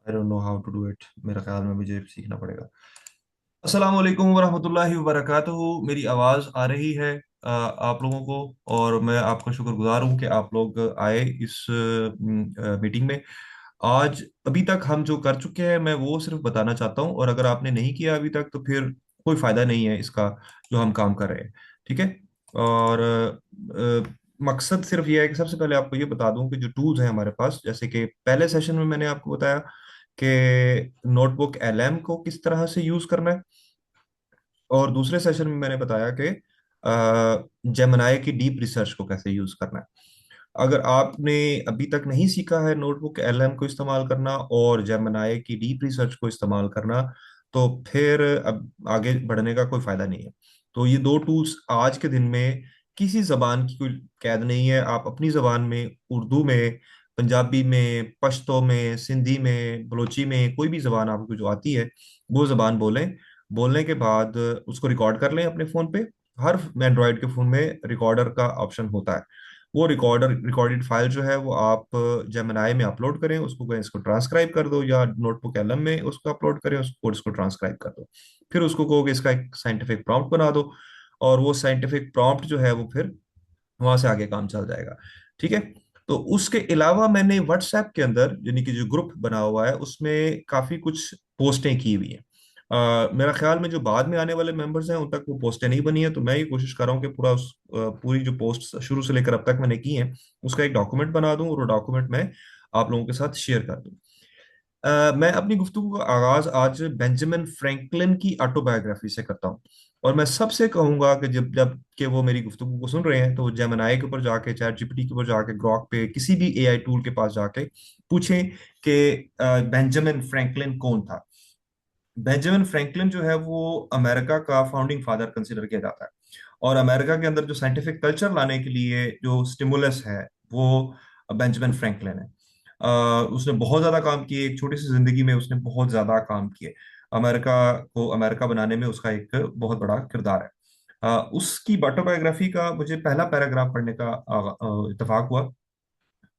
I don't know how to do it. मेरा ख्याल में मुझे सीखना पड़ेगा। अस्सलाम वालेकुम वरहमतुल्लाहि वबरकातुहू। मेरी आवाज़ आ रही है आप लोगों को? और मैं आपका शुक्रगुजार हूँ कि आप लोग आए इस मीटिंग में। आज अभी तक हम जो कर चुके हैं मैं वो सिर्फ बताना चाहता हूँ, और अगर आपने नहीं किया अभी तक तो फिर कोई फायदा नहीं है इसका जो हम काम कर रहे हैं। ठीक है। और मकसद सिर्फ ये है कि सबसे पहले आपको ये बता दूं कि जो टूल्स हैं हमारे पास, जैसे कि पहले सेशन में मैंने आपको बताया कि नोटबुक एलएम को किस तरह से यूज करना है, और दूसरे सेशन में मैंने बताया कि जेमिनाई की डीप रिसर्च को कैसे यूज करना है। अगर आपने अभी तक नहीं सीखा है नोटबुक एलएम को इस्तेमाल करना और जेमिनाई की डीप रिसर्च को इस्तेमाल करना, तो फिर अब आगे बढ़ने का कोई फायदा नहीं है। तो ये दो टूल्स आज के दिन में किसी जबान की कोई कैद नहीं है। आप अपनी जबान में, उर्दू में, पंजाबी में, पश्तो में, सिंधी में, बलोची में, कोई भी जबान आपको जो आती है वो जबान बोलें। बोलने के बाद उसको रिकॉर्ड कर लें अपने फोन पे। हर एंड्रॉयड के फोन में रिकॉर्डर का ऑप्शन होता है। वो रिकॉर्डेड फाइल जो है वो आप जेमिनाई में अपलोड करें, उसको कहें इसको ट्रांसक्राइब कर दो, या नोटबुक एलएम में उसको अपलोड करें, उसको इसको ट्रांसक्राइब कर दो। फिर उसको कहो कि इसका एक साइंटिफिक प्रॉम्प्ट बना दो, और वो साइंटिफिक प्रॉम्प्ट जो है वो फिर वहां से आगे काम चल जाएगा। ठीक है। तो उसके अलावा मैंने व्हाट्सएप के अंदर, यानी कि जो ग्रुप बना हुआ है, उसमें काफी कुछ पोस्टें की हुई हैं। मेरा ख्याल में जो बाद में आने वाले मेंबर्स हैं उन तक वो पोस्टें नहीं बनी है, तो मैं ये कोशिश कर रहा हूँ कि पूरी जो पोस्ट शुरू से लेकर अब तक मैंने की हैं उसका एक डॉक्यूमेंट बना दूं, और वो डॉक्यूमेंट मैं आप लोगों के साथ शेयर कर दूं। मैं अपनी गुफ्तगू का आगाज आज बेंजामिन फ्रैंकलिन की ऑटोबायोग्राफी से करता हूँ। और मैं सबसे कहूंगा कि जब जब कि वो मेरी गुफ्तगू को सुन रहे हैं तो जेमिनाई के ऊपर जाके, चैट जीपीटी के ऊपर जाके, ग्रॉक पे, किसी भी एआई टूल के पास जाके पूछें कि बेंजामिन फ्रैंकलिन कौन था। बेंजामिन फ्रैंकलिन जो है वो अमेरिका का फाउंडिंग फादर कंसिडर किया जाता है। और अमेरिका के अंदर जो साइंटिफिक कल्चर लाने के लिए जो स्टिमुलस है वो बेंजामिन फ्रैंकलिन है। उसने बहुत ज्यादा काम किए, एक छोटी सी जिंदगी में उसने बहुत ज्यादा काम किए। अमेरिका को अमेरिका बनाने में उसका एक बहुत बड़ा किरदार है। उसकी ऑटोबायोग्राफी का मुझे पहला पैराग्राफ पढ़ने का इत्तेफाक हुआ,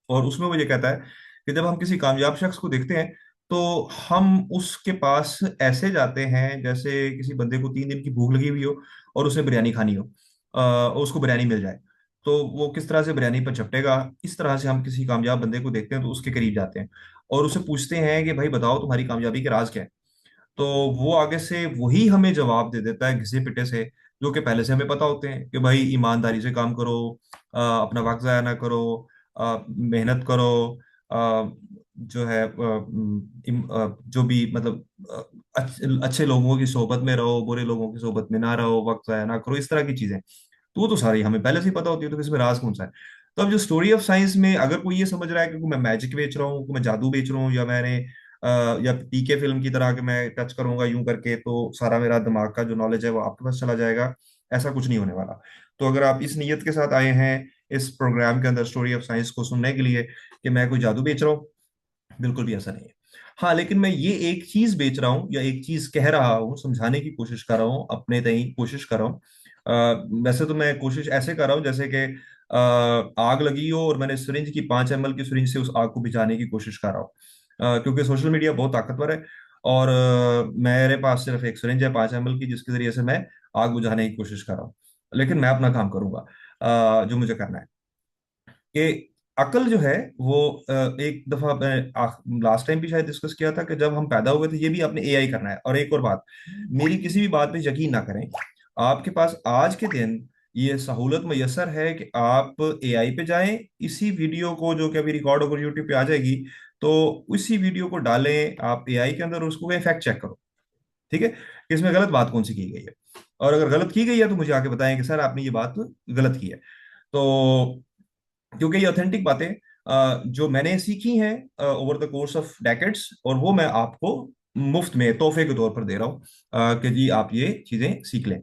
और उसमें वो ये कहता है कि जब हम किसी कामयाब शख्स को देखते हैं तो हम उसके पास ऐसे जाते हैं जैसे किसी बंदे को 3 दिन की भूख लगी हुई हो और उसे बिरयानी खानी हो, और उसको बिरयानी मिल जाए। तो वो किस तरह से बिरयानी पर झपटेगा, इस तरह से हम किसी कामयाब बंदे को देखते हैं तो उसके करीब जाते हैं और उसे पूछते हैं कि भाई बताओ तुम्हारी कामयाबी के राज क्या है। तो वो आगे से वही हमें जवाब दे देता है घिसे पिटे से, जो कि पहले से हमें पता होते हैं कि भाई ईमानदारी से काम करो, अपना वक्त जाया ना करो, मेहनत करो, जो है जो भी मतलब अच्छे लोगों की सोहबत में रहो, बुरे लोगों की सोहबत में ना रहो, वक्त जाया ना करो, इस तरह की चीजें। तो वो तो सारी हमें पहले से ही पता होती है, तो इसमें राज कौन सा है? तो अब जो स्टोरी ऑफ साइंस में अगर कोई ये समझ रहा है कि मैं मैजिक बेच रहा हूँ, कि मैं जादू बेच रहा हूँ, या मैंने या पीके फिल्म की तरह कि मैं टच करूंगा यूं करके तो सारा मेरा दिमाग का जो नॉलेज है वो आपके पास चला जाएगा, ऐसा कुछ नहीं होने वाला। तो अगर आप इस नीयत के साथ आए हैं इस प्रोग्राम के अंदर स्टोरी ऑफ साइंस को सुनने के लिए कि मैं कोई जादू बेच रहा हूँ, बिल्कुल भी ऐसा नहीं है। हाँ, लेकिन मैं ये एक चीज बेच रहा हूँ या एक चीज कह रहा हूँ, समझाने की कोशिश कर रहा हूँ, अपने तई कोशिश कर रहा हूँ। वैसे तो मैं कोशिश ऐसे कर रहा हूँ जैसे कि आग लगी हो और मैंने सिरिंज की 5 ml की सिरिंज से उस आग को बुझाने की कोशिश कर रहा हूँ। क्योंकि सोशल मीडिया बहुत ताकतवर है, और मेरे पास सिर्फ एक सिरिंज है 5 ml की, जिसके जरिए से मैं आग बुझाने की कोशिश कर रहा हूँ। लेकिन मैं अपना काम करूंगा जो मुझे करना है। कि अकल जो है वो एक दफा लास्ट टाइम भी शायद डिस्कस किया था कि जब हम पैदा हुए थे ये भी आपने एआई करना है। और एक और बात, मेरी किसी भी बात पे यकीन ना करें। आपके पास आज के दिन ये सहूलत मैसर है कि आप एआई पे जाएं, इसी वीडियो को जो कि अभी रिकॉर्ड होकर यूट्यूब पे आ जाएगी, तो उसी वीडियो को डालें आप एआई के अंदर, उसको फैक्ट चेक करो। ठीक है कि इसमें गलत बात कौन सी की गई है, और अगर गलत की गई है तो मुझे आके बताएं कि सर आपने ये बात गलत की है। तो क्योंकि ये ऑथेंटिक बातें जो मैंने सीखी हैं over the course of decades, और वो मैं आपको मुफ्त में तोहफे के तौर पर दे रहा हूँ कि जी आप ये चीजें सीख लें।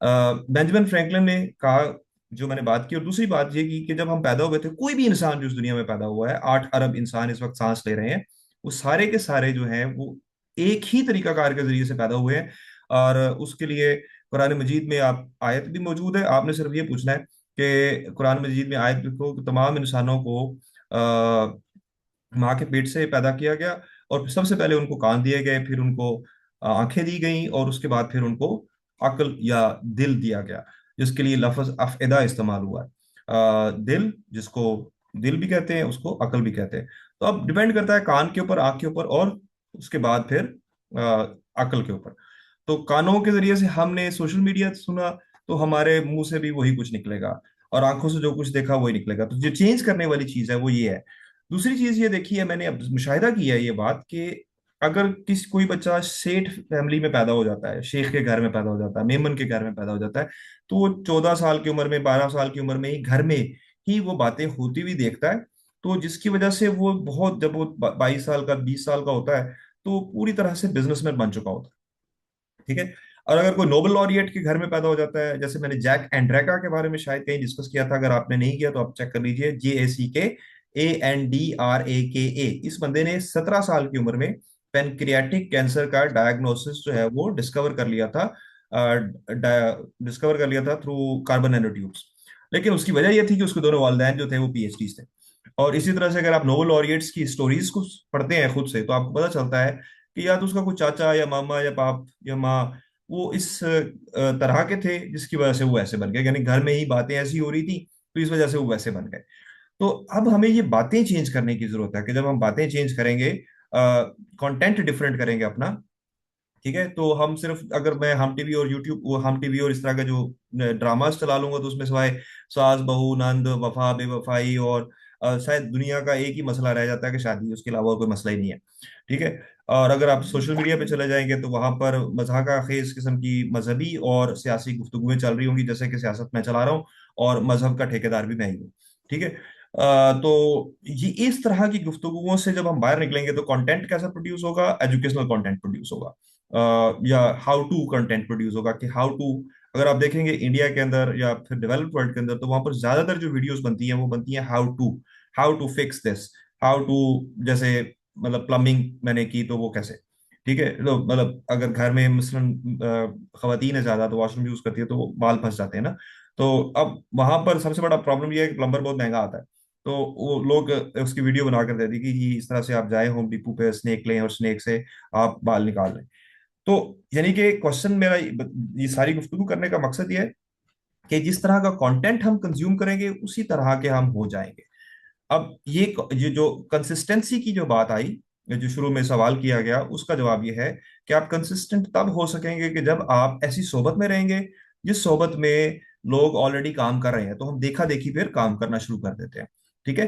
बेंजामिन फ्रैंकलिन ने कहा, जो मैंने बात की, और दूसरी बात ये की कि जब हम पैदा हुए थे, कोई भी इंसान जो इस दुनिया में पैदा हुआ है, 8 अरब इंसान इस वक्त सांस ले रहे हैं, वो सारे के सारे जो हैं वो एक ही तरीकाकार के जरिए से पैदा हुए हैं। और उसके लिए कुरान मजीद में आप आयत भी मौजूद है, आपने सिर्फ ये पूछना है कि कुरान मजीद में आयत लिखो कि तमाम इंसानों को माँ के पेट से पैदा किया गया, और सबसे पहले उनको कान दिए गए, फिर उनको आंखें दी गई, और उसके बाद फिर उनको अक्ल या दिल दिया गया, जिसके लिए लफ्ज अफइदा इस्तेमाल हुआ है। दिल, जिसको दिल भी कहते हैं, उसको अकल भी कहते हैं। तो अब डिपेंड करता है कान के ऊपर, आंख के ऊपर, और उसके बाद फिर अकल के ऊपर। तो कानों के जरिए से हमने सोशल मीडिया सुना, तो हमारे मुंह से भी वही कुछ निकलेगा, और आंखों से जो कुछ देखा वही निकलेगा। तो जो चेंज करने वाली चीज है वो ये है। दूसरी चीज ये देखी है मैंने, अब मुशाहिदा किया है ये बात कि अगर कोई बच्चा सेठ फैमिली में पैदा हो जाता है, शेख के घर में पैदा हो जाता है, मेमन के घर में पैदा हो जाता है, तो वो 14 साल की उम्र में, 12 साल की उम्र में ही घर में ही वो बातें होती हुई देखता है। तो जिसकी वजह से वो बहुत, जब वो 22 साल का, 20 साल का होता है, तो पूरी तरह से बिजनेसमैन बन चुका होता है। ठीक है। और अगर कोई नोबल लॉरिएट के घर में पैदा हो जाता है, जैसे मैंने जैक एंड्रेका के बारे में शायद कहीं डिस्कस किया था, अगर आपने नहीं किया तो आप चेक कर लीजिए, JACK ANDRAKA। इस बंदे ने 17 साल की उम्र में पेनक्रियाटिक कैंसर का डायग्नोसिस जो है वो डिस्कवर कर लिया था थ्रू कार्बन नैनोट्यूब्स। लेकिन उसकी वजह यह थी कि उसके दोनों वालिदैन जो थे वो PhD थे। और इसी तरह से अगर आप नोबल लॉरिएट्स की स्टोरीज को पढ़ते हैं खुद से, तो आपको पता चलता है कि या तो उसका कोई चाचा या मामा या बाप या माँ वो इस तरह के थे, जिसकी वजह से वो ऐसे बन गए, यानी घर में ही बातें ऐसी हो रही थी, तो इस वजह से वो वैसे बन गए। तो अब हमें ये बातें चेंज करने की जरूरत है, कि जब हम बातें चेंज करेंगे, कंटेंट डिफरेंट करेंगे अपना। ठीक है। तो हम सिर्फ, अगर मैं हम टीवी और यूट्यूब, वो हम टीवी और इस तरह का जो ड्रामास चला लूंगा, तो उसमें सिवाय सास बहू नंद वफा बेवफाई और शायद दुनिया का एक ही मसला रह जाता है कि शादी, उसके अलावा और कोई मसला ही नहीं है। ठीक है। और अगर आप सोशल मीडिया पे चले जाएंगे, तो वहां पर मजाका खेज किस्म की मजहबी और सियासी गुफ्तगुएं चल रही होंगी, जैसे कि सियासत मैं चला रहा हूँ और मजहब का ठेकेदार भी मैं ही हूँ। ठीक है। तो ये इस तरह की गुफ्तगुओं से जब हम बाहर निकलेंगे, तो कंटेंट कैसा प्रोड्यूस होगा? एजुकेशनल कंटेंट प्रोड्यूस होगा। या हाउ टू कंटेंट प्रोड्यूस होगा, कि हाउ टू, अगर आप देखेंगे इंडिया के अंदर या फिर डेवलप्ड वर्ल्ड के अंदर, तो वहां पर ज्यादातर जो वीडियोस बनती हैं वो बनती हैं how to fix this, how to, जैसे मतलब प्लम्बिंग मैंने की तो वो कैसे। ठीक है। तो मतलब अगर घर में मसलन खवातीन है ज्यादा, तो वॉशरूम यूज करती है, तो वो बाल फंस जाते हैं ना। तो अब वहां पर सबसे बड़ा प्रॉब्लम ये है कि प्लम्बर बहुत महंगा आता है। तो वो लोग उसकी वीडियो बना कर देती कि इस तरह से आप जाए होम डिपो पे, स्नेक लें और स्नेक से आप बाल निकाल लें। तो यानी कि क्वेश्चन मेरा, ये सारी गुफ्तगू करने का मकसद ये है कि जिस तरह का कंटेंट हम कंज्यूम करेंगे, उसी तरह के हम हो जाएंगे। अब ये जो कंसिस्टेंसी की जो बात आई, जो शुरू में सवाल किया गया, उसका जवाब ये है कि आप कंसिस्टेंट तब हो सकेंगे कि जब आप ऐसी सोबत में रहेंगे जिस सोबत में लोग ऑलरेडी काम कर रहे हैं, तो हम देखा देखी फिर काम करना शुरू कर देते हैं। ठीक है।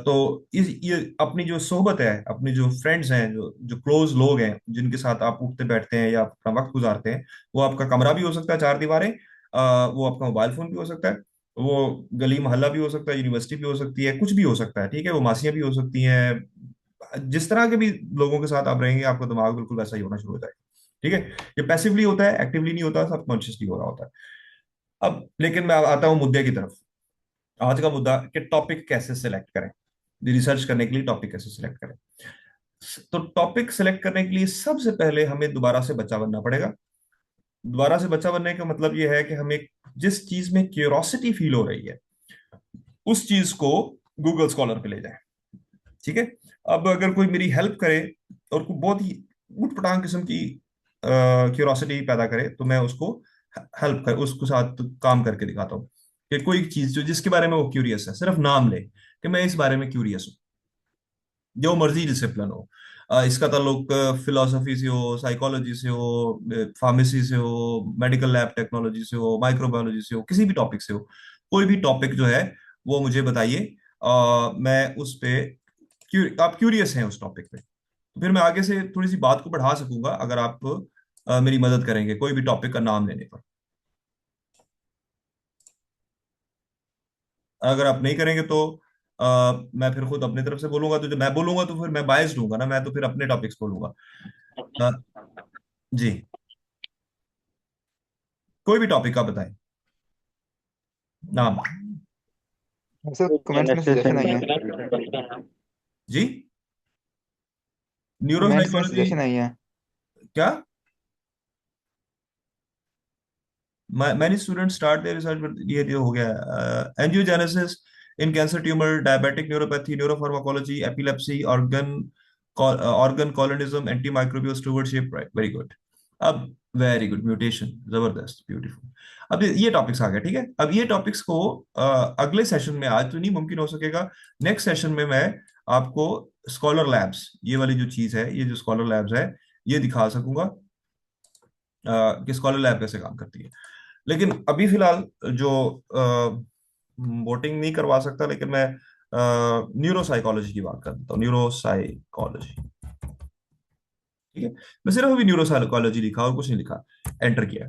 तो इस ये अपनी जो सोबत है, अपनी जो फ्रेंड्स हैं, जो जो क्लोज लोग हैं, जिनके साथ आप उठते बैठते हैं या अपना वक्त गुजारते हैं, वो आपका कमरा भी हो सकता है, चार दीवारें, वो आपका मोबाइल फोन भी हो सकता है, वो गली मोहल्ला भी हो सकता है, यूनिवर्सिटी भी हो सकती है, कुछ भी हो सकता है। ठीक है। वो मासियां भी हो सकती हैं। जिस तरह के भी लोगों के साथ आप रहेंगे, आपका दिमाग बिल्कुल वैसा ही होना शुरू हो जाएगा। ठीक है। ये पैसिवली होता है, एक्टिवली नहीं होता, सब कॉन्शियसली हो रहा होता है। अब लेकिन मैं आता हूं मुद्दे की तरफ। आज का मुद्दा कि टॉपिक कैसे सिलेक्ट करें, रिसर्च करने के लिए टॉपिक कैसे सिलेक्ट करें। तो टॉपिक सिलेक्ट करने के लिए सबसे पहले हमें दोबारा से बच्चा बनना पड़ेगा। दोबारा से बच्चा बनने का मतलब यह है कि हमें जिस चीज में क्यूरोसिटी फील हो रही है, उस चीज को गूगल स्कॉलर पे ले जाएं। ठीक है। अब अगर कोई मेरी हेल्प करे और कोई बहुत ही उटपटांग किस्म की क्यूरोसिटी पैदा करे, तो मैं उसको हेल्प कर उसके साथ काम करके दिखाता हूँ, कि कोई चीज जो जिसके बारे में वो क्यूरियस है, सिर्फ नाम ले कि मैं इस बारे में क्यूरियस हूँ, जो मर्जी डिसिप्लिन हो। इसका ताल्लुक फिलोसफी से हो, साइकोलॉजी से हो, फार्मेसी से हो, मेडिकल लैब टेक्नोलॉजी से हो, माइक्रोबायोलॉजी से हो, किसी भी टॉपिक से हो, कोई भी टॉपिक जो है वो मुझे बताइए। मैं उस पे आप क्यूरियस हैं उस टॉपिक पे, तो फिर मैं आगे से थोड़ी सी बात को बढ़ा सकूंगा, अगर आप मेरी मदद करेंगे कोई भी टॉपिक का नाम लेने पर। अगर आप नहीं करेंगे तो मैं फिर खुद अपनी तरफ से बोलूंगा, तो जब मैं बोलूंगा तो फिर मैं बायस्ड हूंगा ना, मैं तो फिर अपने टॉपिक्स बोलूंगा। अ, जी, कोई भी टॉपिक आप बताएं नाम। वैसे कमेंट्स में जेनेसिस सजेशन इन आई है। जी। न्यूरो कमेंट्स में साइकोलॉजी। सजेशन आई है। क्या? Many student start their research, but ये हो गया। Angiogenesis in cancer tumour, diabetic neuropathy, neuropharmacology, epilepsy, organ organ colonism, anti microbial stewardship, right, very good. अब वेरी गुड, म्यूटेशन, जबरदस्त, ब्यूटीफुल। अब ये टॉपिक्स आ गए, ठीक है। अब ये टॉपिक्स को अगले सेशन में, आज तो नहीं मुमकिन हो सकेगा, नेक्स्ट सेशन में मैं आपको स्कॉलर लैब्स, ये वाली जो चीज है, ये जो स्कॉलर लैब्स है, ये दिखा सकूंगा कि स्कॉलर लैब कैसे काम करती है। लेकिन अभी फिलहाल जो वोटिंग नहीं करवा सकता, लेकिन मैं न्यूरो साइकोलॉजी की बात कर देता हूँ, न्यूरो साइकोलॉजी, ठीक है। मैं सिर्फ अभी न्यूरो साइकोलॉजी लिखा और कुछ नहीं लिखा, एंटर किया।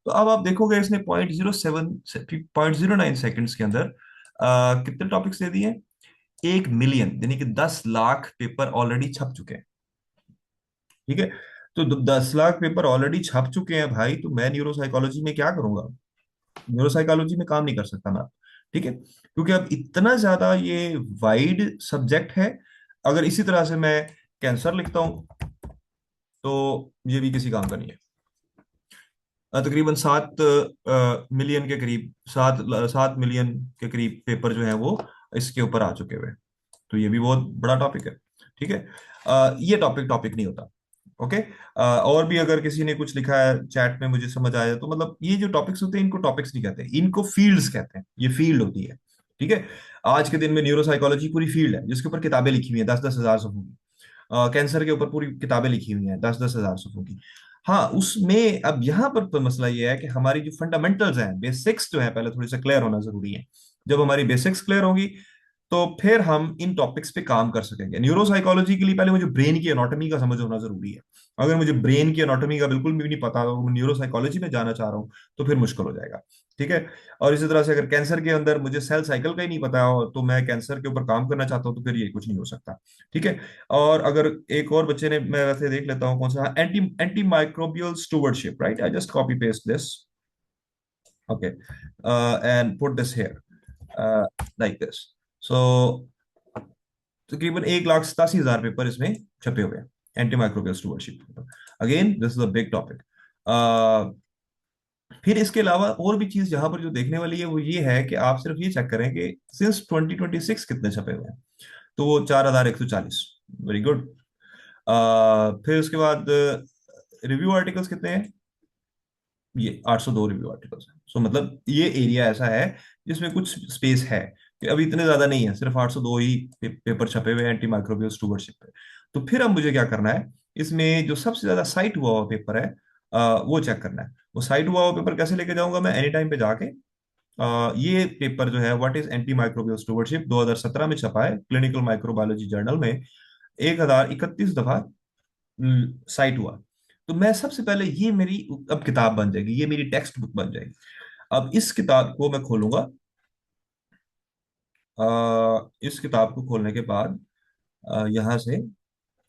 तो अब आप देखोगे इसने 0.09 सेकंड्स के अंदर कितने टॉपिक्स दे दिए? 1 मिलियन, यानी कि 10 लाख पेपर ऑलरेडी छप चुके हैं, ठीक है। तो 10 लाख पेपर ऑलरेडी छप चुके हैं भाई, तो मैं न्यूरो साइकोलॉजी में क्या करूंगा? न्यूरो साइकोलॉजी में काम नहीं कर सकता मैं, ठीक है, क्योंकि अब इतना ज्यादा ये वाइड सब्जेक्ट है। अगर इसी तरह से मैं कैंसर लिखता हूं तो ये भी किसी काम का नहीं है। तकरीबन 7 मिलियन के करीब, 7 मिलियन के करीब पेपर जो है वो इसके ऊपर आ चुके हुए हैं। तो ये भी बहुत बड़ा टॉपिक है, ठीक है। ये टॉपिक टॉपिक नहीं होता, ओके। और भी अगर किसी ने कुछ लिखा है चैट में, मुझे समझ आया तो, मतलब ये जो टॉपिक्स होते हैं इनको टॉपिक्स नहीं कहते, इनको फील्ड्स कहते हैं। ये फील्ड होती है, ठीक है। आज के दिन में न्यूरोसाइकोलॉजी पूरी फील्ड है जिसके ऊपर किताबें लिखी हुई हैं 10-10 हजार सफ़ों की। कैंसर के ऊपर पूरी किताबें लिखी हुई हैं 10-10 हजार सफ़ों की। हाँ, उसमें अब यहाँ पर तो मसला ये है कि हमारी जो फंडामेंटल्स हैं, बेसिक्स जो है, पहले थोड़ी सा क्लियर होना जरूरी है। जब हमारी बेसिक्स क्लियर होगी तो फिर हम इन टॉपिक्स पे काम कर सकेंगे। न्यूरो साइकोलॉजी के लिए पहले मुझे ब्रेन की एनाटॉमी का समझ होना जरूरी है। अगर मुझे ब्रेन की एनाटॉमी का बिल्कुल भी नहीं पता तो मैं न्यूरो साइकोलॉजी में जाना चाह रहा हूँ तो फिर मुश्किल हो जाएगा, ठीक है। और इसी तरह से अगर कैंसर के अंदर मुझे सेल साइकिल का ही नहीं पता हो तो मैं कैंसर के ऊपर काम करना चाहता हूँ तो फिर ये कुछ नहीं हो सकता, ठीक है। और अगर एक और बच्चे ने, मैं वैसे देख लेता हूँ कौन सा, anti anti microbial stewardship, right, I just copy paste this, okay, and put this here like this. So तकरीबन 1,87,000 पेपर इसमें छपे हुए हैं, anti microbial stewardship. Again this is a big topic. फिर इसके अलावा और भी चीज जहां पर जो देखने वाली है वो ये है कि आप सिर्फ ये चेक करें कि सिंस 2026 कितने छपे हुए हैं। तो वो 4,140, वेरी गुड। फिर उसके बाद रिव्यू आर्टिकल्स कितने हैं? ये 802 रिव्यू आर्टिकल्स हैं। सो मतलब ये एरिया ऐसा है जिसमें कुछ स्पेस है, कि अभी इतने ज्यादा नहीं है, सिर्फ 802 ही पेपर छपे हुए हैं एंटी माइक्रोबियल स्टूवर्डशिप पे। तो फिर अब मुझे क्या करना है, इसमें जो सबसे ज्यादा साइट हुआ हुआ पेपर है वो चेक करना है। वो साइट हुआ हुआ पेपर कैसे लेके जाऊंगा मैं? एनी टाइम पे जाके ये पेपर जो है, व्हाट इज एंटी माइक्रोबियल स्टूवर्डशिप, 2017 में छपा है क्लिनिकल माइक्रोबायोलॉजी जर्नल में, 1,031 दफा साइट हुआ। तो मैं सबसे पहले, ये मेरी अब किताब बन जाएगी, ये मेरी टेक्स्ट बुक बन जाएगी। अब इस किताब को मैं खोलूंगा, इस किताब को खोलने के बाद यहां से,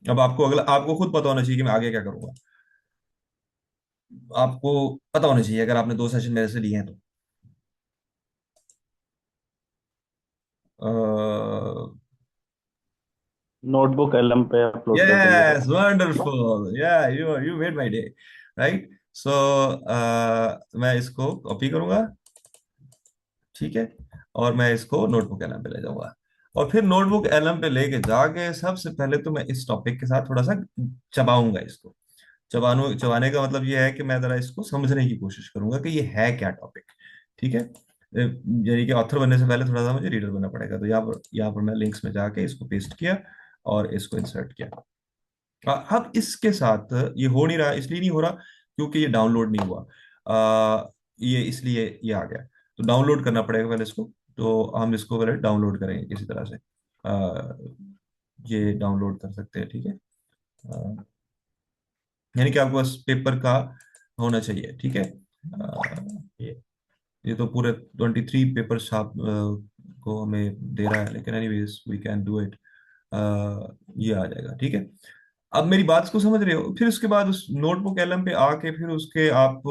अब आपको अगला, आपको खुद पता होना चाहिए कि मैं आगे क्या करूंगा। आपको पता होना चाहिए अगर आपने 2 सेशन मेरे से लिए हैं तो। नोटबुक एलएम पे अपलोड कर देंगे yes, sir. Wonderful, yeah you made my day, right. So मैं इसको कॉपी करूंगा, ठीक है, और मैं इसको नोटबुक एलएम पे ले जाऊंगा। और फिर नोटबुक एलएम पे लेके जाके सबसे पहले तो मैं इस टॉपिक के साथ थोड़ा सा चबाऊंगा इसको। चबाने का मतलब ये है कि मैं जरा इसको समझने की कोशिश करूंगा कि ये है क्या टॉपिक, ठीक है। यानी कि ऑथर बनने से पहले थोड़ा सा मुझे रीडर बनना पड़ेगा। तो यहाँ पर मैं लिंक्स में जाके इसको पेस्ट किया और इसको इंसर्ट किया। अब इसके साथ ये हो नहीं रहा, इसलिए नहीं हो रहा क्योंकि ये डाउनलोड नहीं हुआ। ये इसलिए ये आ गया। तो डाउनलोड करना पड़ेगा पहले इसको। तो हम इसको पहले डाउनलोड करेंगे किसी तरह से। ये डाउनलोड कर सकते हैं, ठीक है। यानी कि आपको बस पेपर का होना चाहिए, ठीक है। ये तो पूरे 23 पेपर छाप को हमें दे रहा है, लेकिन anyways we can do it. ये आ जाएगा, ठीक है। अब मेरी बात को समझ रहे हो? फिर उसके बाद उस नोटबुक एलएम पे आके फिर उसके आप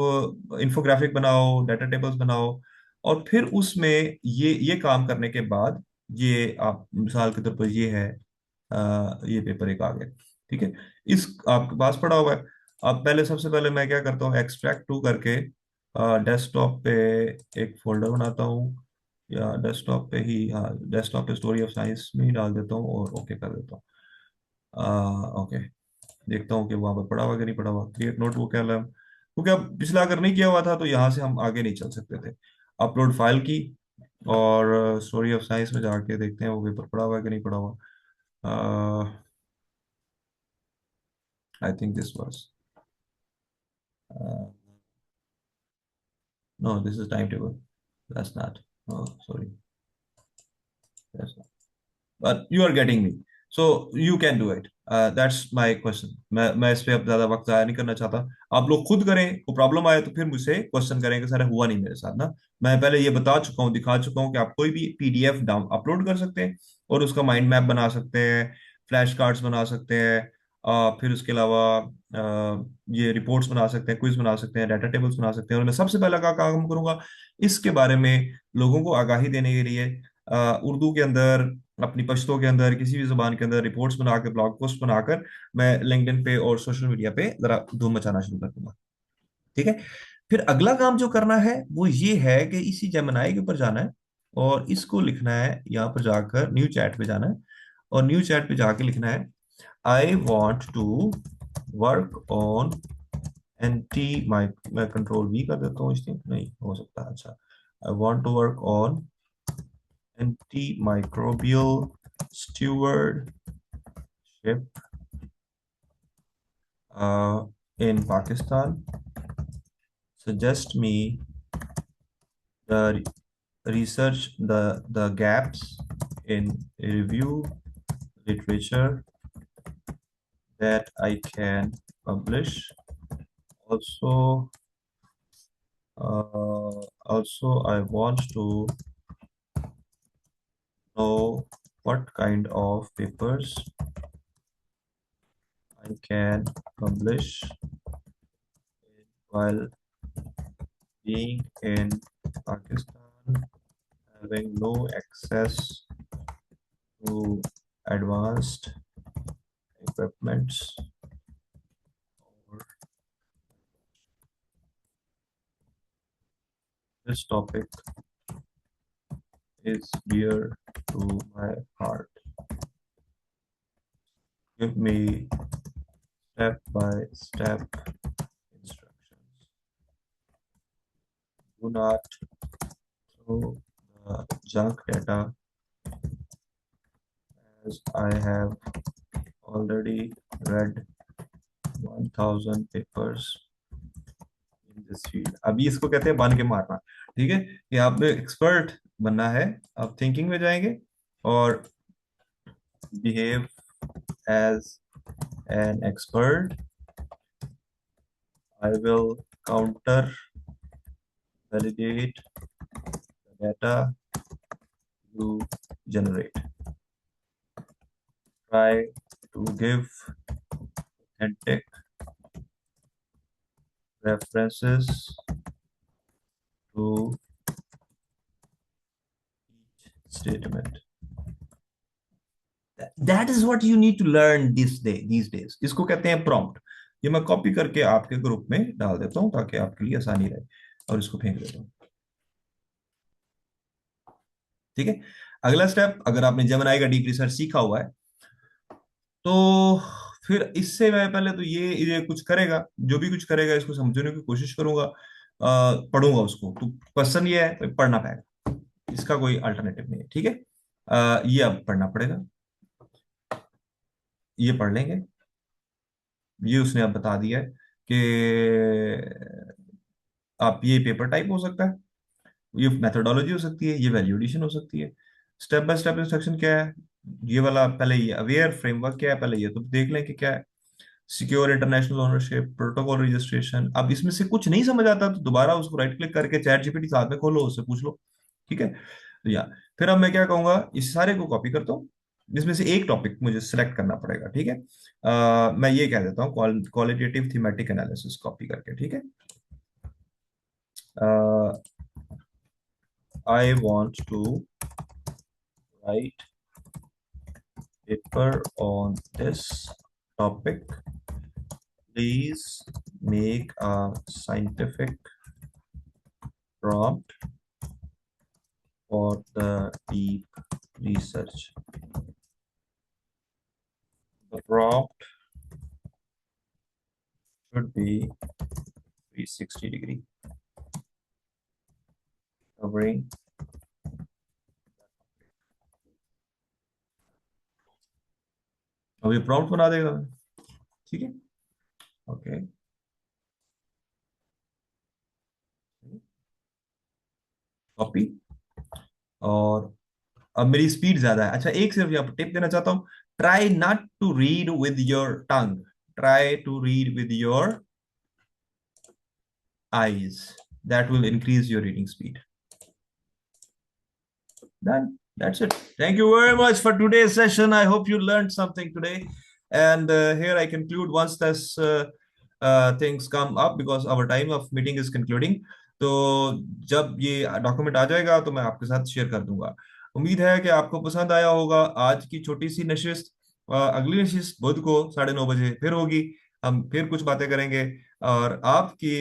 इंफोग्राफिक बनाओ, डाटा टेबल्स बनाओ, और फिर उसमें ये काम करने के बाद ये आप मिसाल के तौर पर ये है, ये पेपर एक आ गया, ठीक है। इस आपके पास पड़ा हुआ है। अब पहले, सबसे पहले मैं क्या करता हूँ, एक्सट्रैक्ट टू करके डेस्कटॉप पे एक फोल्डर बनाता हूँ, या डेस्कटॉप पे ही, हाँ, डेस्कटॉप पे स्टोरी ऑफ साइंस में ही डाल देता हूँ और ओके कर देता हूँ। ओके, देखता हूँ कि वहां पर पड़ा हुआ कि नहीं पड़ा हुआ। क्रिएट नोटबुक एलएम, क्योंकि अब पिछला अगर नहीं किया हुआ था तो यहाँ से हम आगे नहीं चल सकते थे। अपलोड फाइल की, और स्टोरी ऑफ साइंस में जाके देखते हैं वो पेपर पड़ा हुआ है कि नहीं पड़ा हुआ। I think this was, no this is time table, that's not, sorry, but you are getting me, so you can do it. That's my question. मैं इस पे अब ज्यादा वक्त जाया नहीं करना चाहता। आप लोग खुद करें, को प्रॉब्लम आए तो फिर मुझसे क्वेश्चन करें कि सर हुआ नहीं मेरे साथ ना। मैं पहले ये बता चुका हूँ, दिखा चुका हूँ कि आप कोई भी पीडीएफ डाउन अपलोड कर सकते हैं और उसका माइंड मैप बना सकते हैं, फ्लैश कार्ड्स बना सकते हैं, फिर उसके अलावा ये रिपोर्ट्स बना सकते हैं, क्विज बना सकते हैं, डाटा टेबल्स बना सकते हैं। और मैं सबसे पहला क्या काम करूंगा, इसके बारे में लोगों को आगाही देने के लिए उर्दू के अंदर, अपनी पश्तो के अंदर, किसी भी जुबान के अंदर रिपोर्ट्स बना के, ब्लॉग पोस्ट बनाकर मैं लिंक्डइन पे और सोशल मीडिया पे जरा धूम मचाना शुरू कर दूंगा। ठीक है। फिर अगला काम जो करना है वो ये है कि इसी जेमिनाई के ऊपर जाना है और इसको लिखना है, यहाँ पर जाकर न्यू चैट पे जाना है और न्यू चैट पे जाके लिखना है, I want to work on anti mic, मैं कंट्रोल वी कर देता हूँ, इसलिए नहीं हो सकता। अच्छा, I want to work on antimicrobial stewardship in Pakistan. Suggest me the research, the gaps in review literature that I can publish. Also, also I want to know what kind of papers I can publish while being in Pakistan, having no access to advanced equipments. Or this topic is dear to my heart. Give me step-by-step instructions. Do not throw the junk data, as I have already read 1000 papers in this field. अभी इसको कहते हैं बांध के मारना। ठीक है, कि आपने एक्सपर्ट बनना है, आप थिंकिंग में जाएंगे और behave as an expert. I will counter validate the data you generate. Try to give authentic references to each statement. That is what you need to learn these days. इसको कहते हैं prompt. ये मैं copy करके आपके group में डाल देता हूँ ताकि आपके लिए आसानी रहे, और इसको फेंक देता हूँ। ठीक है। अगला स्टेप, अगर आपने जेमिनाई का डीप रिसर्च सीखा हुआ है तो फिर इससे मैं पहले तो ये कुछ करेगा, जो भी कुछ करेगा इसको समझने की कोशिश करूंगा, पढ़ूंगा उसको। तो क्वेश्चन ये है, तो पढ़ना पड़ेगा, इसका कोई अल्टरनेटिव नहीं है। ठीक है। ये अब पढ़ना पड़ेगा, ये पढ़ लेंगे। ये उसने अब बता दिया है कि आप, ये पेपर टाइप हो सकता है, ये मेथोडोलॉजी हो सकती है, ये वैल्यू एडिशन हो सकती है। स्टेप बाय स्टेप इंस्ट्रक्शन क्या है, ये वाला पहले, ये अवेयर फ्रेमवर्क क्या है पहले ये तो देख लें कि क्या है। Secure international ownership, protocol registration. अब इसमें से कुछ नहीं समझ आता तो दोबारा उसको राइट क्लिक करके चैट जीपीटी साथ में खोलो, उससे पूछ लो। ठीक है। तो या फिर अब मैं क्या कहूंगा, इस सारे को कॉपी करता हूँ, इसमें से एक टॉपिक मुझे सिलेक्ट करना पड़ेगा। ठीक है। मैं ये कह देता हूँ क्वालिटेटिव थीमेटिक एनालिसिस कॉपी करके। ठीक है। I want to write paper on this topic. Please make a scientific prompt for the deep research. the prompt should be 360 degree covering. अब ये प्रॉम्प्ट बना देगा, ठीक है। Okay, copy. और अब मेरी स्पीड ज्यादा है। अच्छा, एक सिर्फ यहाँ पर टिप देना चाहता हूँ, try not to read with your tongue, try to read with your eyes. That will increase your reading speed. Done. That's it. Thank you very much for today's session. I hope you learned something today. And here I conclude once this things come up because our time of meeting is concluding. तो जब ये document आ जाएगा तो मैं आपके साथ share कर दूंगा। उम्मीद है कि आपको पसंद आया होगा आज की छोटी सी नशिस्त। अगली नशिस्त बुध को 9:30 बजे फिर होगी। हम फिर कुछ बातें करेंगे और आपकी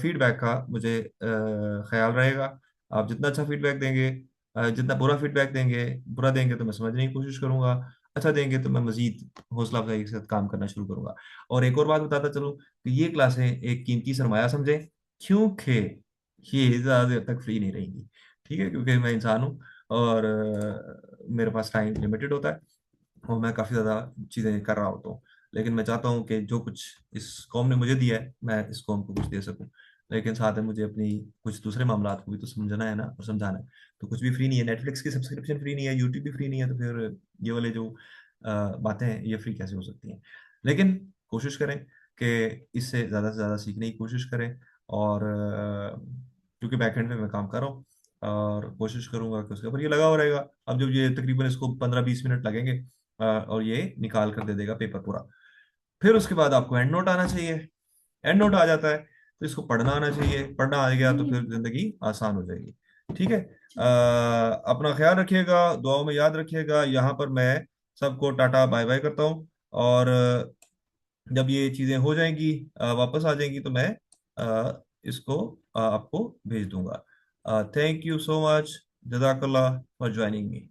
फीडबैक का मुझे ख्याल रहेगा। आप जितना अच्छा फीडबैक देंगे, जितना बुरा फीडबैक देंगे, बुरा देंगे तो मैं समझने की कोशिश करूंगा, अच्छा देंगे तो मैं मजीद हौसला अफजाई के साथ काम करना शुरू करूंगा। और एक और बात बताता चलूं कि ये क्लासें एक कीमती सरमाया समझें, क्योंकि ये ज्यादा देर तक फ्री नहीं रहेंगी, ठीक है। क्योंकि मैं इंसान हूँ और मेरे पास टाइम लिमिटेड होता है और मैं काफ़ी ज़्यादा चीज़ें कर रहा होता हूँ। लेकिन मैं चाहता हूँ कि जो कुछ इस कौम ने मुझे दिया है मैं इस कौम को कुछ दे सकूँ। लेकिन साथ में मुझे अपनी कुछ दूसरे मामलात को भी तो समझना है ना और समझाना है। तो कुछ भी फ्री नहीं है, नेटफ्लिक्स की सब्सक्रिप्शन फ्री नहीं है, यूट्यूब भी फ्री नहीं है, तो फिर ये वाले जो बातें हैं ये फ्री कैसे हो सकती हैं। लेकिन कोशिश करें कि इससे ज़्यादा से ज़्यादा सीखने की कोशिश करें। और क्योंकि बैकएंड पे मैं काम कर रहा हूँ और कोशिश करूंगा कि उसके ऊपर ये लगा हुआ रहेगा। अब जब ये तकरीबन इसको 15-20 मिनट लगेंगे और ये निकाल कर दे देगा पेपर पूरा। फिर उसके बाद आपको एंड नोट आना चाहिए। एंड नोट आ जाता है तो इसको पढ़ना आना चाहिए। पढ़ना आ गया तो फिर जिंदगी आसान हो जाएगी, ठीक है। अपना ख्याल रखिएगा, दुआओं में याद रखिएगा। यहाँ पर मैं सबको टाटा बाय बाय करता हूँ। और जब ये चीजें हो जाएंगी, वापस आ जाएंगी, तो मैं इसको आपको भेज दूंगा। थैंक यू सो मच, जजाकल्ला फॉर ज्वाइनिंग मी।